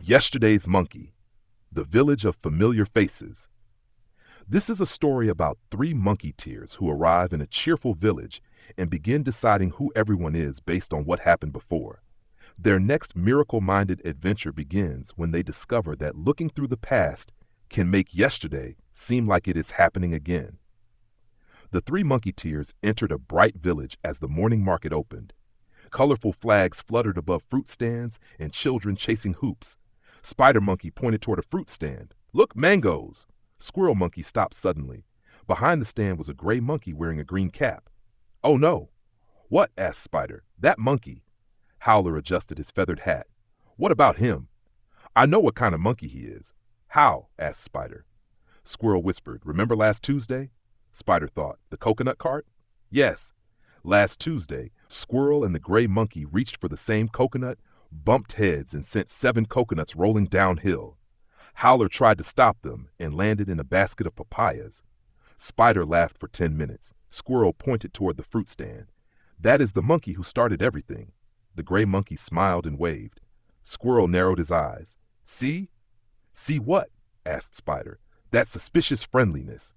Yesterday's Monkey, the Village of Familiar Faces. This is a story about three monkeyteers who arrive in a cheerful village and begin deciding who everyone is based on what happened before. Their next miracle-minded adventure begins when they discover that looking through the past can make yesterday seem like it is happening again. The three monkeyteers entered a bright village as the morning market opened. Colorful flags fluttered above fruit stands and children chasing hoops. Spider Monkey pointed toward a fruit stand. "Look, mangoes!" Squirrel Monkey stopped suddenly. Behind the stand was a gray monkey wearing a green cap. "Oh no!" "What?" asked Spider. "That monkey." Howler adjusted his feathered hat. "What about him?" "I know what kind of monkey he is." "How?" asked Spider. Squirrel whispered, "Remember last Tuesday?" Spider thought, "The coconut cart?" "Yes." Last Tuesday, Squirrel and the gray monkey reached for the same coconut, bumped heads, and sent 7 coconuts rolling downhill. Howler tried to stop them and landed in a basket of papayas. Spider laughed for 10 minutes. Squirrel pointed toward the fruit stand. "That is the monkey who started everything." The gray monkey smiled and waved. Squirrel narrowed his eyes. "See?" "See what?" asked Spider. "That suspicious friendliness."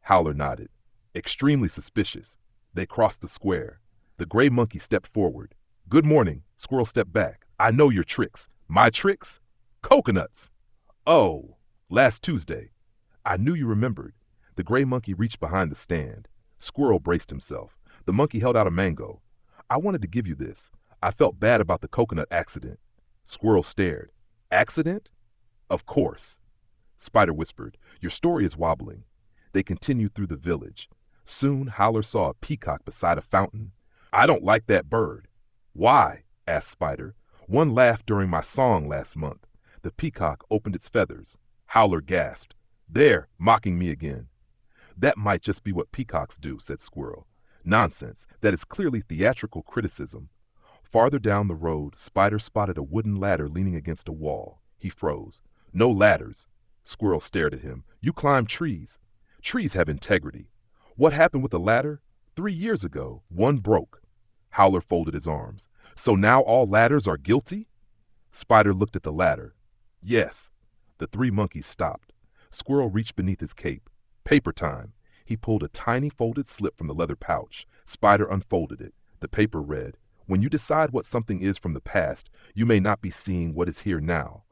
Howler nodded. "Extremely suspicious." They crossed the square. The gray monkey stepped forward. "Good morning." Squirrel stepped back. "I know your tricks." "My tricks?" "Coconuts." "Oh, last Tuesday." "I knew you remembered." The gray monkey reached behind the stand. Squirrel braced himself. The monkey held out a mango. "I wanted to give you this. I felt bad about the coconut accident." Squirrel stared. "Accident?" "Of course." Spider whispered, "Your story is wobbling." They continued through the village. Soon Howler saw a peacock beside a fountain. "I don't like that bird." "Why?" asked Spider. "One laughed during my song last month." The peacock opened its feathers. Howler gasped. "There, mocking me again." "That might just be what peacocks do," said Squirrel. "Nonsense. That is clearly theatrical criticism." Farther down the road, Spider spotted a wooden ladder leaning against a wall. He froze. "No ladders." Squirrel stared at him. "You climb trees." "Trees have integrity." "What happened with the ladder?" 3 years ago, one broke." Howler folded his arms. "So now all ladders are guilty?" Spider looked at the ladder. "Yes." The 3 monkeys stopped. Squirrel reached beneath his cape. "Paper time." He pulled a tiny folded slip from the leather pouch. Spider unfolded it. The paper read, "When you decide what something is from the past, you may not be seeing what is here now."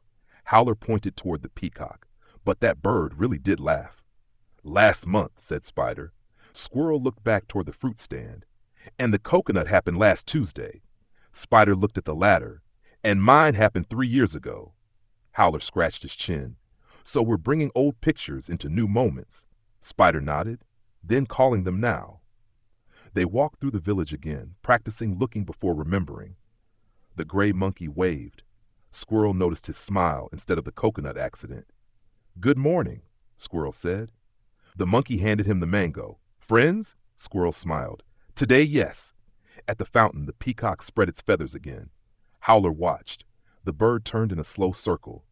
Howler pointed toward the peacock. "But that bird really did laugh." "Last month," said Spider. Squirrel looked back toward the fruit stand. "And the coconut happened last Tuesday." Spider looked at the ladder. "And mine happened 3 years ago." Howler scratched his chin. "So we're bringing old pictures into new moments." Spider nodded. "Then calling them now." They walked through the village again, practicing looking before remembering. The gray monkey waved. Squirrel noticed his smile instead of the coconut accident. "Good morning," Squirrel said. The monkey handed him the mango. "Friends?" Squirrel smiled. "Today, yes." At the fountain, the peacock spread its feathers again. Howler watched. The bird turned in a slow circle.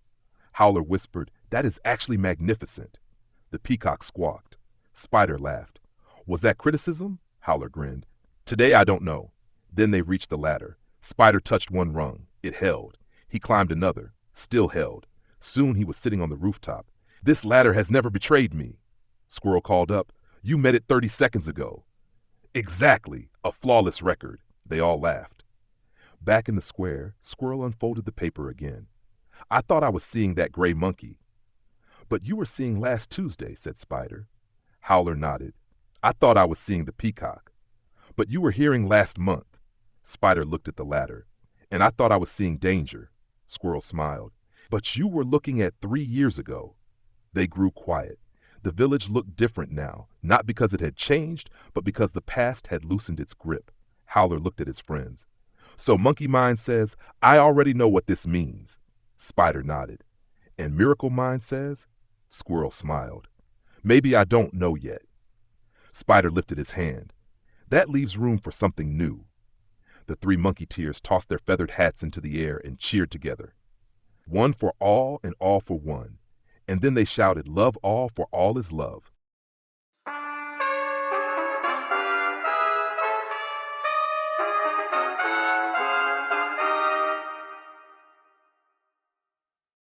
Howler whispered, "That is actually magnificent." The peacock squawked. Spider laughed. "Was that criticism?" Howler grinned. "Today I don't know." Then they reached the ladder. Spider touched one rung. It held. He climbed another. Still held. Soon he was sitting on the rooftop. "This ladder has never betrayed me." Squirrel called up, "You met it 30 seconds ago." "Exactly. A flawless record." They all laughed. Back in the square, Squirrel unfolded the paper again. "I thought I was seeing that gray monkey." "But you were seeing last Tuesday," said Spider. Howler nodded. "I thought I was seeing the peacock." "But you were hearing last month." Spider looked at the ladder. "And I thought I was seeing danger." Squirrel smiled. "But you were looking at 3 years ago." They grew quiet. The village looked different now, not because it had changed, but because the past had loosened its grip. Howler looked at his friends. "So Monkey Mind says, I already know what this means." Spider nodded. "And Miracle Mind says?" Squirrel smiled. "Maybe I don't know yet." Spider lifted his hand. "That leaves room for something new." The 3 monkeyteers tossed their feathered hats into the air and cheered together. "One for all and all for one." And then they shouted, "Love all, for all is love."